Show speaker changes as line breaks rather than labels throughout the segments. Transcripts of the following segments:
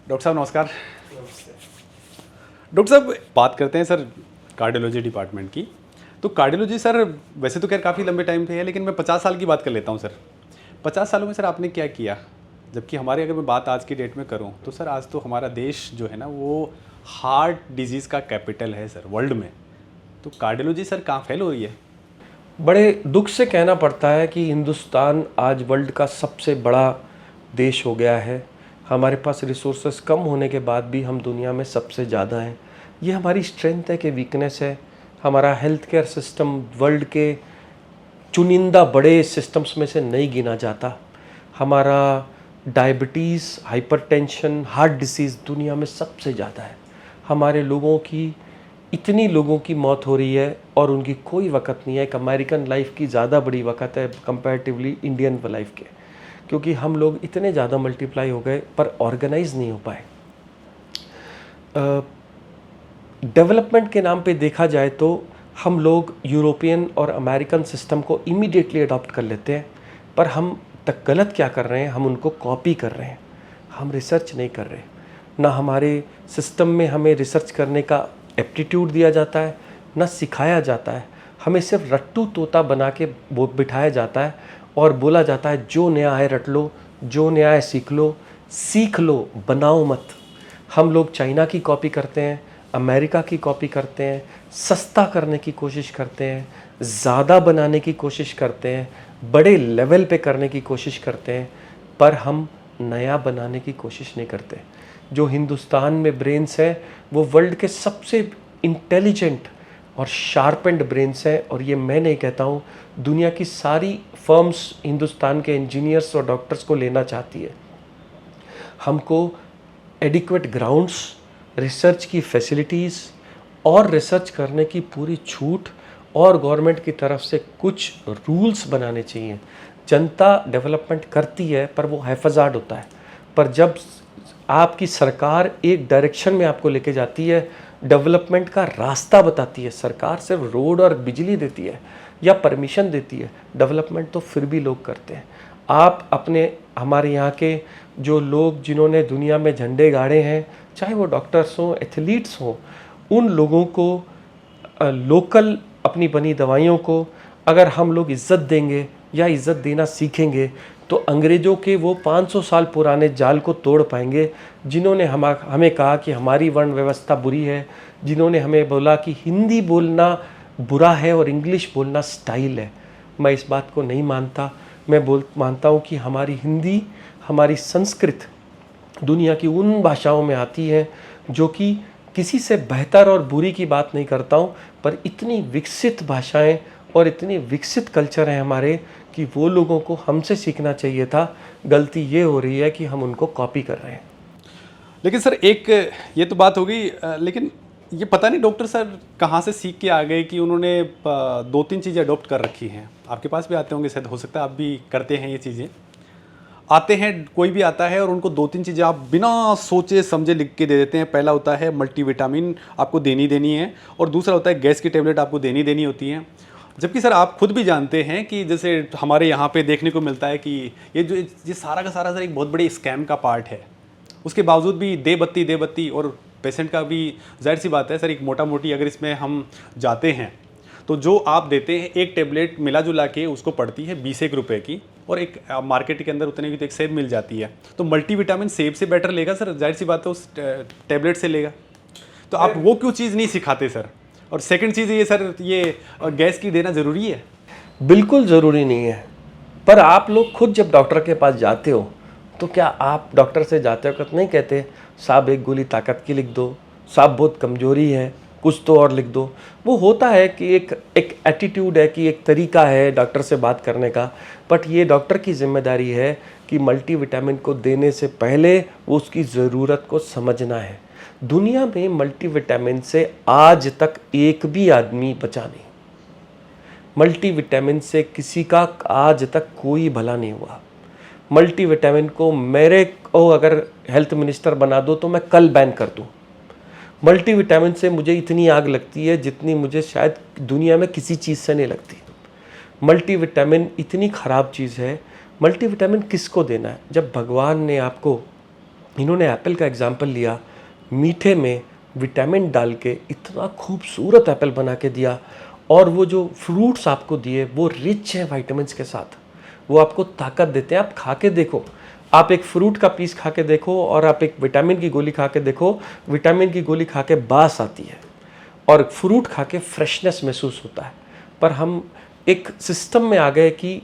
Doctor साहब नमस्कार। Doctor साहब बात करते हैं सर कार्डियोलॉजी डिपार्टमेंट की। तो कार्डियोलॉजी सर वैसे तो खैर काफ़ी लंबे टाइम पे है, लेकिन मैं 50 साल की बात कर लेता हूँ सर। 50 सालों में सर आपने क्या किया? जबकि हमारे अगर मैं बात आज की डेट में करूँ तो सर आज तो हमारा देश जो है ना वो हार्ट डिजीज़ का कैपिटल है सर वर्ल्ड में। तो कार्डियोलॉजी सर कहाँ फेल हो रही है?
बड़े दुख से कहना पड़ता है कि हिंदुस्तान आज वर्ल्ड का सबसे बड़ा देश हो गया है। हमारे पास रिसोर्सेस कम होने के बाद भी हम दुनिया में सबसे ज़्यादा हैं। ये हमारी स्ट्रेंथ है कि वीकनेस है? हमारा हेल्थ केयर सिस्टम वर्ल्ड के चुनिंदा बड़े सिस्टम्स में से नहीं गिना जाता। हमारा डायबिटीज़, हाइपरटेंशन, हार्ट डिसीज़ दुनिया में सबसे ज़्यादा है। हमारे लोगों की इतनी लोगों की मौत हो रही है और उनकी कोई वक़्त नहीं है। एक अमेरिकन लाइफ की ज़्यादा बड़ी वक़्त है कंपैरेटिवली इंडियन लाइफ के, क्योंकि हम लोग इतने ज़्यादा मल्टीप्लाई हो गए पर ऑर्गेनाइज नहीं हो पाए। डेवलपमेंट के नाम पे देखा जाए तो हम लोग यूरोपियन और अमेरिकन सिस्टम को इमीडिएटली अडॉप्ट कर लेते हैं, पर हम तक गलत क्या कर रहे हैं, हम उनको कॉपी कर रहे हैं। हम रिसर्च नहीं कर रहे। ना हमारे सिस्टम में हमें रिसर्च करने का एप्टीट्यूड दिया जाता है, ना सिखाया जाता है। हमें सिर्फ रट्टू तोता बना के बिठाया जाता है और बोला जाता है जो नया है रट लो, जो नया है सीख लो, बनाओ मत। हम लोग चाइना की कॉपी करते हैं, अमेरिका की कॉपी करते हैं, सस्ता करने की कोशिश करते हैं, ज़्यादा बनाने की कोशिश करते हैं, बड़े लेवल पे करने की कोशिश करते हैं, पर हम नया बनाने की कोशिश नहीं करते। जो हिंदुस्तान में ब्रेन्स हैं वो वर्ल्ड के सबसे इंटेलिजेंट और शार्पेंड ब्रेन्स हैं, और ये मैं नहीं कहता हूँ, दुनिया की सारी फर्म्स हिंदुस्तान के इंजीनियर्स और डॉक्टर्स को लेना चाहती है। हमको एडिक्वेट ग्राउंड्स, रिसर्च की फैसिलिटीज़ और रिसर्च करने की पूरी छूट और गवर्नमेंट की तरफ से कुछ रूल्स बनाने चाहिए। जनता डेवलपमेंट करती है पर वो हैफाजार्ड होता है। पर जब आपकी सरकार एक डायरेक्शन में आपको लेके जाती है, डेवलपमेंट का रास्ता बताती है, सरकार सिर्फ रोड और बिजली देती है या परमिशन देती है, डेवलपमेंट तो फिर भी लोग करते हैं। आप अपने हमारे यहाँ के जो लोग जिन्होंने दुनिया में झंडे गाड़े हैं, चाहे वो डॉक्टर्स हों, एथलीट्स हों, उन लोगों को लोकल अपनी बनी दवाइयों को अगर हम लोग इज़्ज़त देंगे या इज़्ज़त देना सीखेंगे तो अंग्रेज़ों के वो 500 साल पुराने जाल को तोड़ पाएंगे, जिन्होंने हमें कहा कि हमारी वर्ण व्यवस्था बुरी है, जिन्होंने हमें बोला कि हिंदी बोलना बुरा है और इंग्लिश बोलना स्टाइल है। मैं इस बात को नहीं मानता। मैं मानता हूँ कि हमारी हिंदी, हमारी संस्कृत दुनिया की उन भाषाओं में आती है जो कि किसी से बेहतर और बुरी की बात नहीं करता हूँ, पर इतनी विकसित भाषाएं और इतनी विकसित कल्चर हैं हमारे कि वो लोगों को हमसे सीखना चाहिए था। गलती ये हो रही है कि हम उनको कॉपी कर रहे हैं।
लेकिन सर एक ये तो बात हो गई, लेकिन ये पता नहीं डॉक्टर सर कहाँ से सीख के आ गए कि उन्होंने 2-3 चीज़ें अडॉप्ट कर रखी हैं। आपके पास भी आते होंगे शायद, हो सकता है आप भी करते हैं ये चीज़ें। आते हैं, कोई भी आता है और उनको 2-3 चीज़ें आप बिना सोचे समझे लिख के दे देते हैं। पहला होता है मल्टीविटामिन आपको देनी है, और दूसरा होता है गैस की टेबलेट आपको देनी होती है। जबकि सर आप खुद भी जानते हैं कि जैसे हमारे यहाँ पे देखने को मिलता है कि ये सारा का सारा सर एक बहुत बड़ी स्कैम का पार्ट है। उसके बावजूद भी दे बत्ती और पेशेंट का भी जाहिर सी बात है सर, एक मोटा मोटी अगर इसमें हम जाते हैं तो जो आप देते हैं एक टेबलेट मिला जुला के उसको पड़ती है 20 रुपये की, और एक मार्केट के अंदर उतने की तो एक सेब मिल जाती है। तो मल्टीविटामिन सेब से बेटर लेगा सर, जाहिर सी बात है उस टेबलेट से लेगा। तो आप वो क्यों चीज़ नहीं सिखाते सर? और सेकंड चीज़ ये सर, ये गैस की देना ज़रूरी है?
बिल्कुल ज़रूरी नहीं है, पर आप लोग खुद जब डॉक्टर के पास जाते हो तो क्या आप डॉक्टर से जाते वक्त नहीं कहते साहब एक गोली ताकत की लिख दो, साहब बहुत कमज़ोरी है, कुछ तो और लिख दो? वो होता है कि एक एटीट्यूड है, कि एक तरीका है डॉक्टर से बात करने का, बट ये डॉक्टर की जिम्मेदारी है कि मल्टीविटामिन को देने से पहले वो उसकी ज़रूरत को समझना है। दुनिया में मल्टीविटामिन से आज तक एक भी आदमी बचा नहीं। मल्टीविटामिन से किसी का आज तक कोई भला नहीं हुआ। मल्टीविटामिन को मेरे को अगर हेल्थ मिनिस्टर बना दो तो मैं कल बैन कर दूं। मल्टीविटामिन से मुझे इतनी आग लगती है जितनी मुझे शायद दुनिया में किसी चीज़ से नहीं लगती। मल्टीविटामिन इतनी ख़राब चीज़ है। मल्टीविटामिन किसको देना है? जब भगवान ने आपको इन्होंने एप्पल का एग्जाम्पल लिया, मीठे में विटामिन डाल के इतना खूबसूरत एप्पल बना के दिया, और वो जो फ्रूट्स आपको दिए वो रिच हैं विटामिन्स के साथ, वो आपको ताकत देते हैं। आप खा के देखो, आप एक फ्रूट का पीस खा के देखो और आप एक विटामिन की गोली खा के देखो, विटामिन की गोली खा के बास आती है और फ्रूट खा के फ्रेशनेस महसूस होता है। पर हम एक सिस्टम में आ गए कि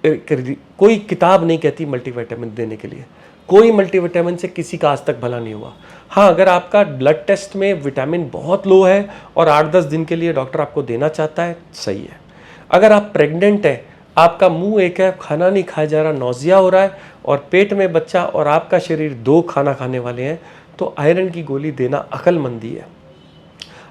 कोई किताब नहीं कहती मल्टीविटामिन देने के लिए, कोई मल्टीविटामिन से किसी का आज तक भला नहीं हुआ। हाँ, अगर आपका ब्लड टेस्ट में विटामिन बहुत लो है और 8-10 दिन के लिए डॉक्टर आपको देना चाहता है, सही है। अगर आप प्रेग्नेंट हैं, आपका मुंह एक है, खाना नहीं खाया जा रहा, नौजिया हो रहा है और पेट में बच्चा और आपका शरीर 2 खाना खाने वाले हैं, तो आयरन की गोली देना अक्लमंदी है।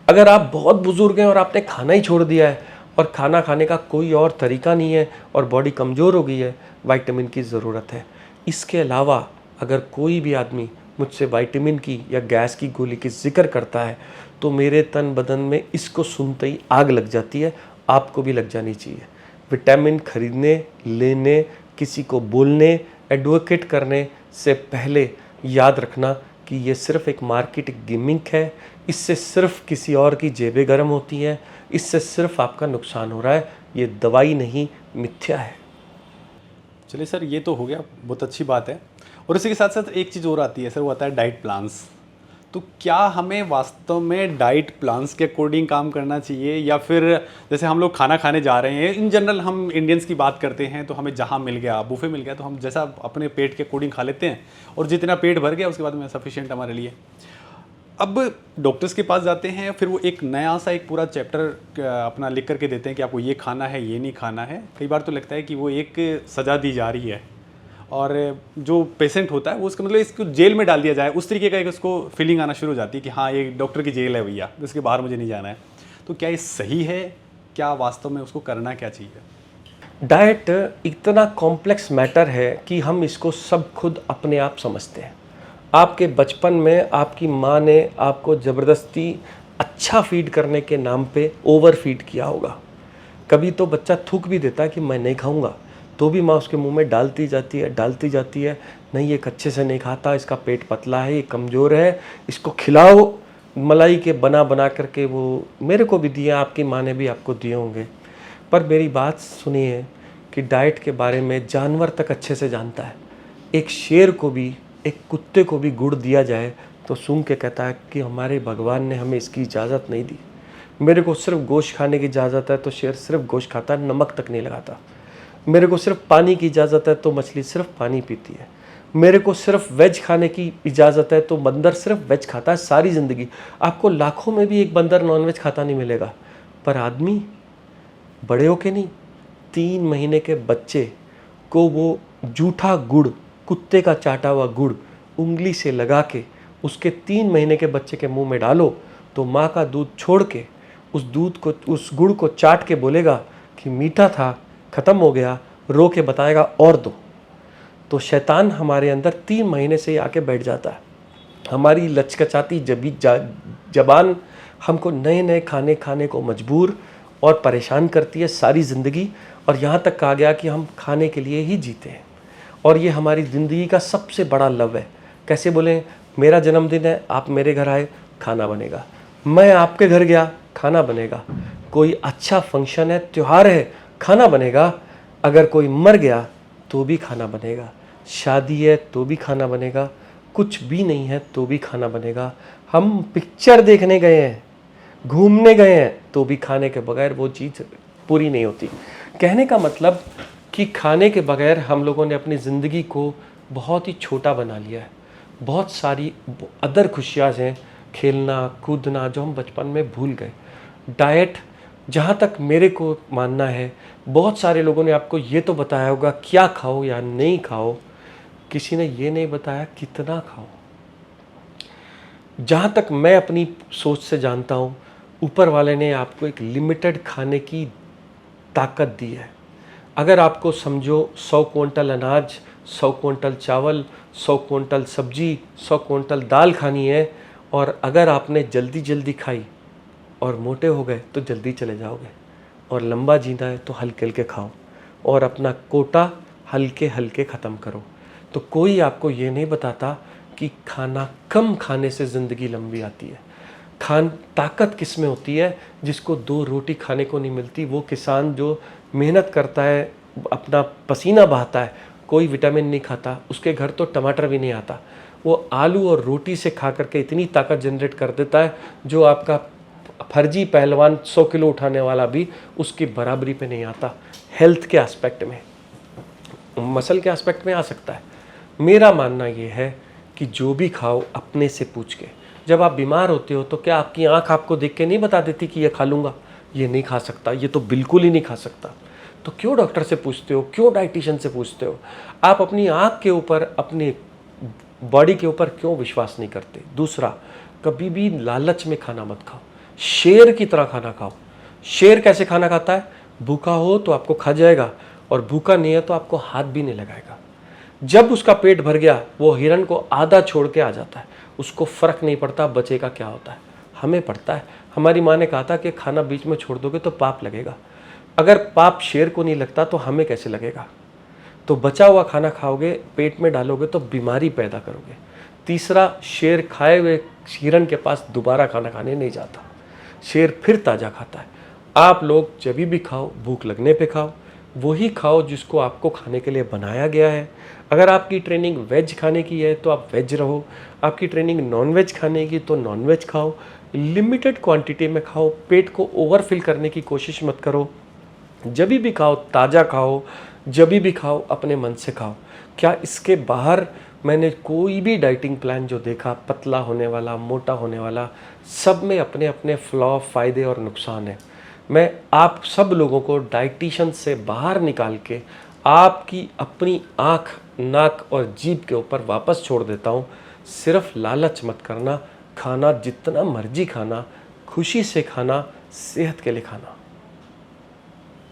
अगर आप बहुत बुजुर्ग हैं और आपने खाना ही छोड़ दिया है और खाना खाने का कोई और तरीका नहीं है और बॉडी कमज़ोर हो गई है, विटामिन की ज़रूरत है। इसके अलावा अगर कोई भी आदमी मुझसे विटामिन की या गैस की गोली की जिक्र करता है तो मेरे तन बदन में इसको सुनते ही आग लग जाती है, आपको भी लग जानी चाहिए। विटामिन खरीदने, लेने, किसी को बोलने, एडवोकेट करने से पहले याद रखना कि ये सिर्फ एक मार्केट गिमिक है, इससे सिर्फ किसी और की जेबें गर्म होती हैं, इससे सिर्फ आपका नुकसान हो रहा है, ये दवाई नहीं, मिथ्या है।
चलिए सर, ये तो हो गया, बहुत अच्छी बात है। और इसी के साथ साथ एक चीज़ और आती है सर, वो आता है डाइट प्लान्स। तो क्या हमें वास्तव में डाइट प्लान्स के अकॉर्डिंग काम करना चाहिए, या फिर जैसे हम लोग खाना खाने जा रहे हैं, इन जनरल हम इंडियंस की बात करते हैं, तो हमें जहाँ मिल गया, बुफे मिल गया, तो हम जैसा अपने पेट के अकॉर्डिंग खा लेते हैं और जितना पेट भर गया उसके बाद में सफिशिएंट हमारे लिए। अब डॉक्टर्स के पास जाते हैं, फिर वो एक नया सा एक पूरा चैप्टर अपना लिख करके देते हैं कि आपको ये खाना है, ये नहीं खाना है। कई बार तो लगता है कि वो एक सज़ा दी जा रही है और जो पेशेंट होता है वो उसका मतलब इसको जेल में डाल दिया जाए, उस तरीके का एक उसको फीलिंग आना शुरू हो जाती है कि हाँ, ये डॉक्टर की जेल है भैया, इसके बाहर मुझे नहीं जाना है। तो क्या ये सही है? क्या वास्तव में उसको करना क्या चाहिए?
डाइट इतना कॉम्प्लेक्स मैटर है कि हम इसको सब खुद अपने आप समझते हैं। आपके बचपन में आपकी माँ ने आपको ज़बरदस्ती अच्छा फीड करने के नाम पे ओवर फीड किया होगा। कभी तो बच्चा थूक भी देता है कि मैं नहीं खाऊंगा, तो भी माँ उसके मुंह में डालती जाती है, नहीं ये अच्छे से नहीं खाता, इसका पेट पतला है, ये कमज़ोर है, इसको खिलाओ। मलाई के बना करके वो मेरे को भी दिए, आपकी माँ ने भी आपको दिए होंगे। पर मेरी बात सुनिए कि डाइट के बारे में जानवर तक अच्छे से जानता है। एक शेर को भी, एक कुत्ते को भी गुड़ दिया जाए तो सूंघ के कहता है कि हमारे भगवान ने हमें इसकी इजाज़त नहीं दी। मेरे को सिर्फ गोश्त खाने की इजाज़त है तो शेर सिर्फ गोश्त खाता है, नमक तक नहीं लगाता। मेरे को सिर्फ पानी की इजाज़त है तो मछली सिर्फ पानी पीती है। मेरे को सिर्फ वेज खाने की इजाज़त है तो बंदर सिर्फ वेज खाता है सारी ज़िंदगी। आपको लाखों में भी एक बंदर नॉनवेज खाता नहीं मिलेगा। पर आदमी बड़े होके नहीं, 3 महीने के बच्चे को वो जूठा गुड़, कुत्ते का चाटा हुआ गुड़ उंगली से लगा के उसके 3 महीने के बच्चे के मुंह में डालो तो माँ का दूध छोड़ के उस गुड़ को चाट के बोलेगा कि मीठा था, ख़त्म हो गया, रो के बताएगा और दो। तो शैतान हमारे अंदर 3 महीने से ही आके बैठ जाता है। हमारी लचकचाती जबान हमको नए नए खाने को मजबूर और परेशान करती है सारी ज़िंदगी, और यहाँ तक कहा गया कि हम खाने के लिए ही जीते हैं और ये हमारी ज़िंदगी का सबसे बड़ा लव है। कैसे बोलें, मेरा जन्मदिन है, आप मेरे घर आए, खाना बनेगा। मैं आपके घर गया, खाना बनेगा। कोई अच्छा फंक्शन है, त्यौहार है, खाना बनेगा। अगर कोई मर गया तो भी खाना बनेगा। शादी है तो भी खाना बनेगा। कुछ भी नहीं है तो भी खाना बनेगा। हम पिक्चर देखने गए हैं, घूमने गए हैं, तो भी खाने के बगैर वो चीज़ पूरी नहीं होती। कहने का मतलब कि खाने के बगैर हम लोगों ने अपनी ज़िंदगी को बहुत ही छोटा बना लिया है। बहुत सारी अदर खुशियाँ हैं, खेलना कूदना, जो हम बचपन में भूल गए। डाइट, जहाँ तक मेरे को मानना है, बहुत सारे लोगों ने आपको ये तो बताया होगा क्या खाओ या नहीं खाओ, किसी ने ये नहीं बताया कितना खाओ। जहाँ तक मैं अपनी सोच से जानता हूँ, ऊपर वाले ने आपको एक लिमिटेड खाने की ताकत दी है। अगर आपको समझो 100 क्विंटल अनाज, 100 क्विंटल चावल, 100 क्विंटल सब्जी, 100 क्विंटल दाल खानी है, और अगर आपने जल्दी जल्दी खाई और मोटे हो गए तो जल्दी चले जाओगे, और लंबा जीना है तो हल्के हल्के खाओ और अपना कोटा हल्के हल्के ख़त्म करो। तो कोई आपको ये नहीं बताता कि खाना कम खाने से ज़िंदगी लंबी आती है। ताकत किस में होती है? जिसको 2 रोटी खाने को नहीं मिलती, वो किसान जो मेहनत करता है, अपना पसीना बहाता है, कोई विटामिन नहीं खाता, उसके घर तो टमाटर भी नहीं आता, वो आलू और रोटी से खा करके इतनी ताकत जनरेट कर देता है जो आपका फर्जी पहलवान 100 किलो उठाने वाला भी उसकी बराबरी पे नहीं आता। हेल्थ के एस्पेक्ट में, मसल के एस्पेक्ट में आ सकता है। मेरा मानना ये है कि जो भी खाओ अपने से पूछ के। जब आप बीमार होते हो तो क्या आपकी आंख आपको देख के नहीं बता देती कि ये खा लूँगा, ये नहीं खा सकता, ये तो बिल्कुल ही नहीं खा सकता? तो क्यों डॉक्टर से पूछते हो, क्यों डाइटिशियन से पूछते हो? आप अपनी आंख के ऊपर, अपनी बॉडी के ऊपर क्यों विश्वास नहीं करते? दूसरा, कभी भी लालच में खाना मत खाओ, शेर की तरह खाना खाओ। शेर कैसे खाना खाता है? भूखा हो तो आपको खा जाएगा, और भूखा नहीं है तो आपको हाथ भी नहीं लगाएगा। जब उसका पेट भर गया, वो हिरन को आधा छोड़ के आ जाता है, उसको फर्क नहीं पड़ता बचेगा क्या होता है, हमें पड़ता है। हमारी माँ ने कहा था कि खाना बीच में छोड़ दोगे तो पाप लगेगा। अगर पाप शेर को नहीं लगता तो हमें कैसे लगेगा? तो बचा हुआ खाना खाओगे, पेट में डालोगे तो बीमारी पैदा करोगे। तीसरा, शेर खाए हुए हिरन के पास दोबारा खाना खाने नहीं जाता, शेर फिर ताज़ा खाता है। आप लोग जब भी खाओ, भूख लगने पे खाओ, वही खाओ जिसको आपको खाने के लिए बनाया गया है। अगर आपकी ट्रेनिंग वेज खाने की है तो आप वेज रहो, आपकी ट्रेनिंग नॉन वेज खाने की तो नॉन वेज खाओ। लिमिटेड क्वांटिटी में खाओ, पेट को ओवरफिल करने की कोशिश मत करो। जब भी खाओ ताज़ा खाओ, जब भी खाओ अपने मन से खाओ। क्या इसके बाहर मैंने कोई भी डाइटिंग प्लान जो देखा, पतला होने वाला, मोटा होने वाला, सब में अपने अपने फ्लॉ, फ़ायदे और नुकसान है। मैं आप सब लोगों को डाइटिशियन से बाहर निकाल के आपकी अपनी आँख, नाक और जीभ के ऊपर वापस छोड़ देता हूँ। सिर्फ लालच मत करना, खाना जितना मर्जी खाना, खुशी से खाना, सेहत के लिए खाना।